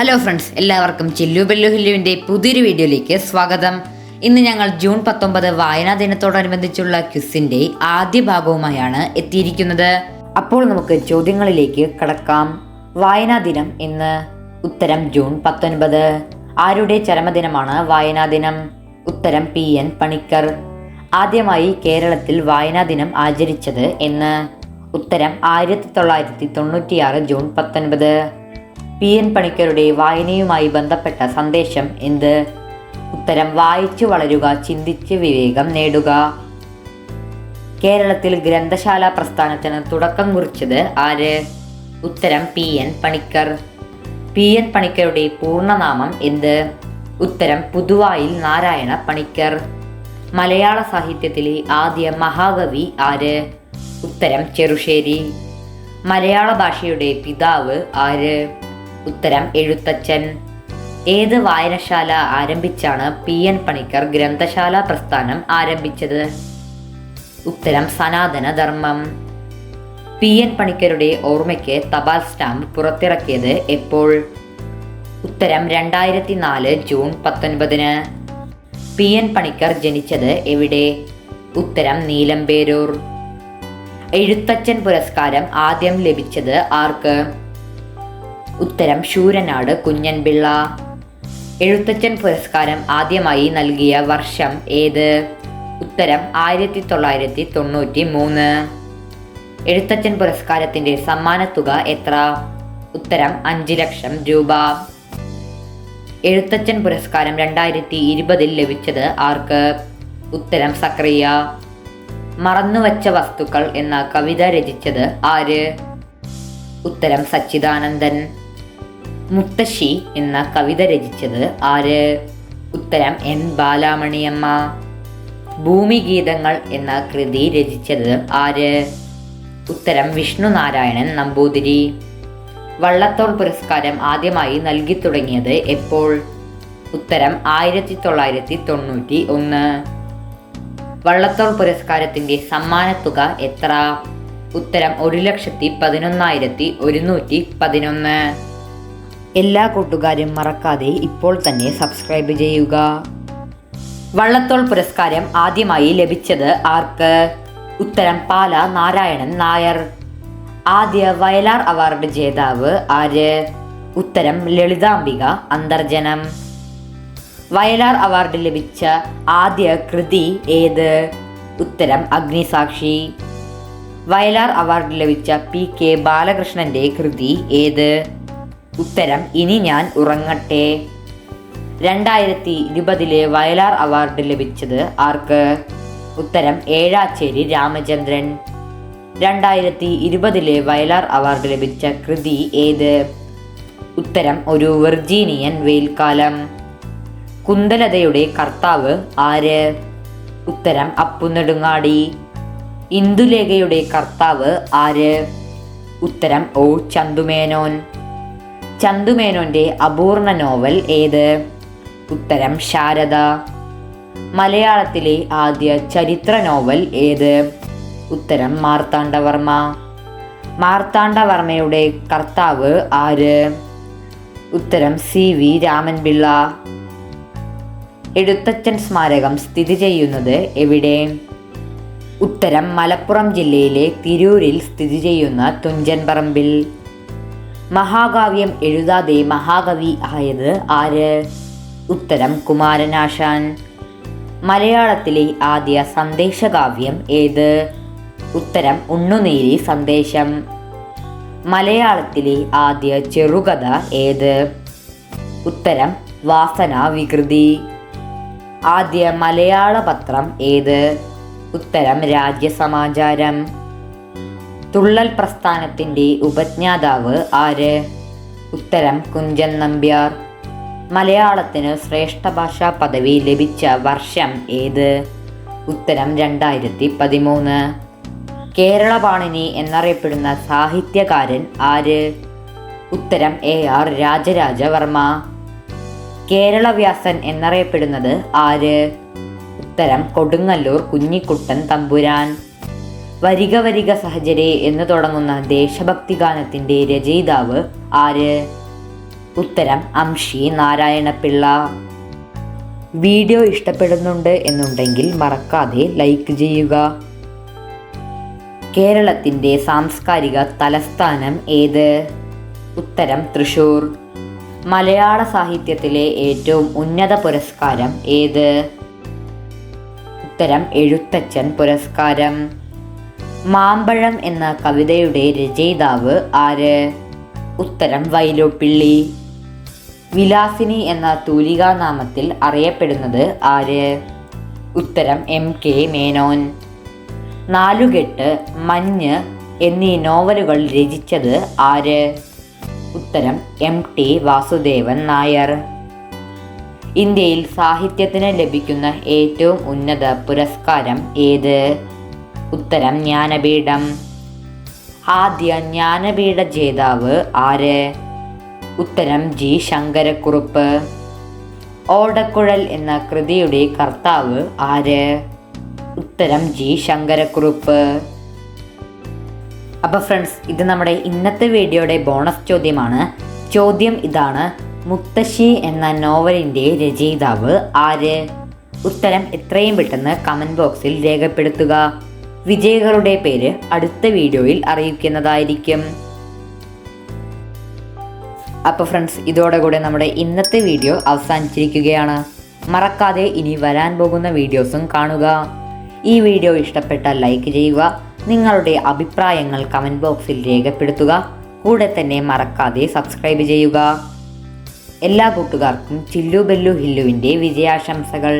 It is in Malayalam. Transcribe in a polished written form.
ഹലോ ഫ്രണ്ട്സ്, എല്ലാവർക്കും ചില്ലു ബെല്ലു ഹില്ലുവിൻ്റെ പുതിയൊരു വീഡിയോയിലേക്ക് സ്വാഗതം. ഇന്ന് ഞങ്ങൾ ജൂൺ 19 വായനാ ദിനത്തോടനുബന്ധിച്ചുള്ള ക്വിസിൻ്റെ ആദ്യ ഭാഗവുമായാണ് എത്തിയിരിക്കുന്നത്. അപ്പോൾ നമുക്ക് ചോദ്യങ്ങളിലേക്ക് കടക്കാം. വായനാ ദിനം ഇന്ന്. ഉത്തരം ജൂൺ 19. ആരുടെ ചരമദിനമാണ് വായനാ ദിനം? ഉത്തരം PN പണിക്കർ. ആദ്യമായി കേരളത്തിൽ വായനാ ദിനം ആചരിച്ചത് എന്ന്? ഉത്തരം 1996 ജൂൺ 19. PN പണിക്കരുടെ വായനയുമായി ബന്ധപ്പെട്ട സന്ദേശം എന്ത്? ഉത്തരം വായിച്ചു വളരുക, ചിന്തിച്ച് വിവേകം നേടുക. കേരളത്തിൽ ഗ്രന്ഥശാല പ്രസ്ഥാനത്തിന് തുടക്കം കുറിച്ചത് ആര്? ഉത്തരം PN പണിക്കർ. PN പണിക്കരുടെ പൂർണ്ണനാമം എന്ത്? ഉത്തരം പുതുവായിൽ നാരായണ പണിക്കർ. മലയാള സാഹിത്യത്തിലെ ആദ്യ മഹാകവി ആര്? ഉത്തരം ചെറുശ്ശേരി. മലയാള ഭാഷയുടെ പിതാവ് ആര്? ഉത്തരം എഴുത്തച്ഛൻ. ഏത് വായനശാല ആരംഭിച്ചാണ് PN പണിക്കർ ഗ്രന്ഥശാല പ്രസ്ഥാനം ആരംഭിച്ചത്? ഉത്തരം സനാതന ധർമ്മം. PN പണിക്കരുടെ ഓർമ്മയ്ക്ക് തപാൽ സ്റ്റാമ്പ് പുറത്തിറക്കിയത് എപ്പോൾ? ഉത്തരം 2004 ജൂൺ 19. PN പണിക്കർ ജനിച്ചത് എവിടെ? ഉത്തരം നീലമ്പേരൂർ. എഴുത്തച്ഛൻ പുരസ്കാരം ആദ്യം ലഭിച്ചത് ആർക്ക്? ഉത്തരം ശൂരനാട് കുഞ്ഞൻപിള്ള. എഴുത്തച്ഛൻ പുരസ്കാരം ആദ്യമായി നൽകിയ വർഷം ഏത്? ഉത്തരം 1993. എഴുത്തച്ഛൻ പുരസ്കാരത്തിന്റെ സമ്മാനത്തുക എത്ര? ഉത്തരം 5 ലക്ഷം രൂപ. എഴുത്തച്ഛൻ പുരസ്കാരം 2020 ലഭിച്ചത് ആർക്ക്? ഉത്തരം സക്രിയ. മറന്നുവച്ച വസ്തുക്കൾ എന്ന കവിത രചിച്ചത് ആര്? ഉത്തരം സച്ചിദാനന്ദൻ. മുത്തശ്ശി എന്ന കവിത രചിച്ചത് ആര്? ഉത്തരം N ബാലാമണിയമ്മ. ഭൂമിഗീതങ്ങൾ എന്ന കൃതി രചിച്ചത് ആര്? ഉത്തരം വിഷ്ണുനാരായണൻ നമ്പൂതിരി. വള്ളത്തോൾ പുരസ്കാരം ആദ്യമായി നൽകി തുടങ്ങിയത് എപ്പോൾ? ഉത്തരം 1991. വള്ളത്തോൾ പുരസ്കാരത്തിന്റെ സമ്മാനത്തുക എത്ര? ഉത്തരം 1,11,111. എല്ലാ കൂട്ടുകാരും മറക്കാതെ ഇപ്പോൾ തന്നെ സബ്സ്ക്രൈബ് ചെയ്യുക. വള്ളത്തോൾ പുരസ്കാരം ആദ്യമായി ലഭിച്ചത് ആർക്ക്? ഉത്തരം പാല നാരായണൻ നായർ. ആദ്യ വയലാർ അവാർഡ് ജേതാവ് ആര്? ഉത്തരം ലളിതാംബിക അന്തർജനം. വയലാർ അവാർഡ് ലഭിച്ച ആദ്യ കൃതി ഏത്? ഉത്തരം അഗ്നിസാക്ഷി. വയലാർ അവാർഡ് ലഭിച്ച PK ബാലകൃഷ്ണന്റെ കൃതി ഏത്? ഉത്തരം ഇനി ഞാൻ ഉറങ്ങട്ടെ. 2020 വയലാർ അവാർഡ് ലഭിച്ചത് ആർക്ക്? ഉത്തരം ഏഴാച്ചേരി രാമചന്ദ്രൻ. 2020 വയലാർ അവാർഡ് ലഭിച്ച കൃതി ഏത്? ഉത്തരം ഒരു വെർജീനിയൻ വെയിൽക്കാലം. കുന്തലതയുടെ കർത്താവ് ആര്? ഉത്തരം അപ്പുനെടുങ്ങാടി. ഇന്ദുലേഖയുടെ കർത്താവ് ആര്? ഉത്തരം O ചന്തുമേനോൻ. ചന്തുമേനോന്റെ അപൂർണ നോവൽ ഏത്? ഉത്തരം ശാരദ. മലയാളത്തിലെ ആദ്യ ചരിത്ര നോവൽ ഏത്? ഉത്തരം മാർത്താണ്ഡവർമ്മ. മാർത്താണ്ഡവർമ്മയുടെ കർത്താവ് ആര്? ഉത്തരം CV രാമൻപിള്ള. എഴുത്തച്ഛൻ സ്മാരകം സ്ഥിതി ചെയ്യുന്നത് എവിടെ? ഉത്തരം മലപ്പുറം ജില്ലയിലെ തിരൂരിൽ സ്ഥിതി ചെയ്യുന്ന തുഞ്ചൻ പറമ്പിൽ. മഹാകാവ്യം എഴുതാതെ മഹാകവി ആയത് ആര്? ഉത്തരം കുമാരനാശാൻ. മലയാളത്തിലെ ആദ്യ സന്ദേശകാവ്യം ഏത്? ഉത്തരം ഉണ്ണുനീരി സന്ദേശം. മലയാളത്തിലെ ആദ്യ ചെറുകഥ ഏത്? ഉത്തരം വാസനാ വികൃതി. ആദ്യ മലയാള പത്രം ഏത്? ഉത്തരം രാജ്യസമാചാരം. തുള്ളൽ പ്രസ്ഥാനത്തിന്റെ ഉപജ്ഞാതാവ് ആര്? ഉത്തരം കുഞ്ചൻ നമ്പ്യാർ. മലയാളത്തിന് ശ്രേഷ്ഠ ഭാഷാ പദവി ലഭിച്ച വർഷം ഏത്? ഉത്തരം 2013. കേരളപാണിനി എന്നറിയപ്പെടുന്ന സാഹിത്യകാരൻ ആര്? ഉത്തരം AR രാജരാജവർമ്മ. കേരളവ്യാസൻ എന്നറിയപ്പെടുന്നത് ആര്? ഉത്തരം കൊടുങ്ങല്ലൂർ കുഞ്ഞിക്കുട്ടൻ തമ്പുരാൻ. വരിക വരിക സഹചരേ എന്ന് തുടങ്ങുന്ന ദേശഭക്തി ഗാനത്തിന്റെ രചയിതാവ് ആര്? ഉത്തരം അംഷി നാരായണപിള്ള. വീഡിയോ ഇഷ്ടപ്പെടുന്നുണ്ട് എന്നുണ്ടെങ്കിൽ മറക്കാതെ ലൈക്ക് ചെയ്യുക. കേരളത്തിൻ്റെ സാംസ്കാരിക തലസ്ഥാനം ഏത്? ഉത്തരം തൃശ്ശൂർ. മലയാള സാഹിത്യത്തിലെ ഏറ്റവും ഉന്നത പുരസ്കാരം ഏത്? ഉത്തരം എഴുത്തച്ഛൻ പുരസ്കാരം. മാമ്പഴം എന്ന കവിതയുടെ രചയിതാവ് ആര്? ഉത്തരം വൈലോപ്പിള്ളി. വിലാസിനി എന്ന തൂലികാനാമത്തിൽ അറിയപ്പെടുന്നത് ആര്? ഉത്തരം MK മേനോൻ. നാലുകെട്ട്, മഞ്ഞ് എന്നീ നോവലുകൾ രചിച്ചത് ആര്? ഉത്തരം MT വാസുദേവൻ നായർ. ഇന്ത്യയിൽ സാഹിത്യത്തിന് ലഭിക്കുന്ന ഏറ്റവും ഉന്നത പുരസ്കാരം ഏത്? ഉത്തരം ജ്ഞാനപീഠം. ആദ്യ ജ്ഞാനപീഠ ജേതാവ് ആര്? ഉത്തരം G ശങ്കരക്കുറുപ്പ്. ഓടക്കുഴൽ എന്ന കൃതിയുടെ കർത്താവ് ആര്? ഉത്തരം G ശങ്കരക്കുറുപ്പ്. അപ്പോൾ ഫ്രണ്ട്സ്, ഇത് നമ്മുടെ ഇന്നത്തെ വീഡിയോയുടെ ബോണസ് ചോദ്യമാണ്. ചോദ്യം ഇതാണ്: മുത്തശ്ശി എന്ന നോവലിൻ്റെ രചയിതാവ് ആര്? ഉത്തരം എത്രയും പെട്ടെന്ന് കമൻറ്റ് ബോക്സിൽ രേഖപ്പെടുത്തുക. വിജയികളുടെ പേര് അടുത്ത വീഡിയോയിൽ അറിയിക്കുന്നതായിരിക്കും. അപ്പോൾ ഫ്രണ്ട്സ്, ഇതോടുകൂടെ നമ്മുടെ ഇന്നത്തെ വീഡിയോ അവസാനിച്ചിരിക്കുകയാണ്. മറക്കാതെ ഇനി വരാൻ പോകുന്ന വീഡിയോസും കാണുക. ഈ വീഡിയോ ഇഷ്ടപ്പെട്ടാൽ ലൈക്ക് ചെയ്യുക. നിങ്ങളുടെ അഭിപ്രായങ്ങൾ കമൻറ്റ് ബോക്സിൽ രേഖപ്പെടുത്തുക. കൂടെ തന്നെ മറക്കാതെ സബ്സ്ക്രൈബ് ചെയ്യുക. എല്ലാ കൂട്ടുകാർക്കും ചില്ലു ബെല്ലു ഹില്ലുവിൻ്റെ വിജയാശംസകൾ.